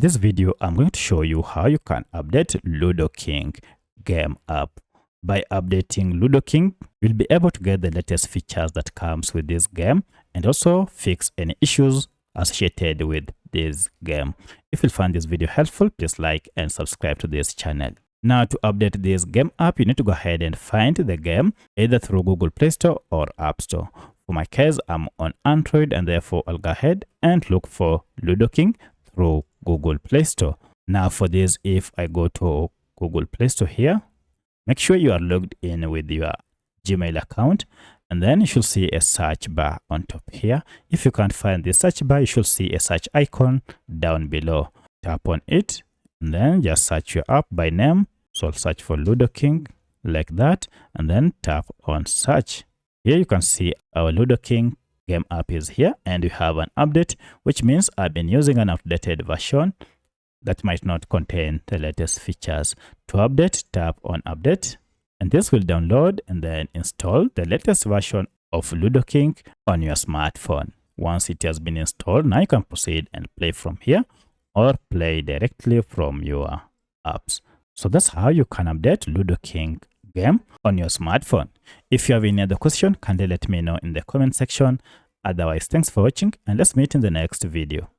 this video, I'm going to show you how you can update Ludo King game app. By updating Ludo King, you'll be able to get the latest features that comes with this game and also fix any issues associated with this game. If you find this video helpful, please like and subscribe to this channel. Now, to update this game app, you need to go ahead and find the game either through Google Play Store or App Store. For my case, I'm on Android, and therefore I'll go ahead and look for Ludo King through Google Play Store. Now for this, if I go to Google Play Store here, make sure you are logged in with your Gmail account, and then you should see a search bar on top here. If you can't find the search bar, you should see a search icon down below. Tap on it and then just search your app by name. So I'll search for Ludo King like that, and then tap on search. Here you can see our Ludo King game app is here, and we have an update, which means I've been using an outdated version that might not contain the latest features. To update, tap on update, and this will download and then install the latest version of Ludo King on your smartphone. Once it has been installed, now you can proceed and play from here or play directly from your apps. So that's how you can update Ludo King game on your smartphone. If you have any other question, kindly let me know in the comment section. Otherwise, thanks for watching, and let's meet in the next video.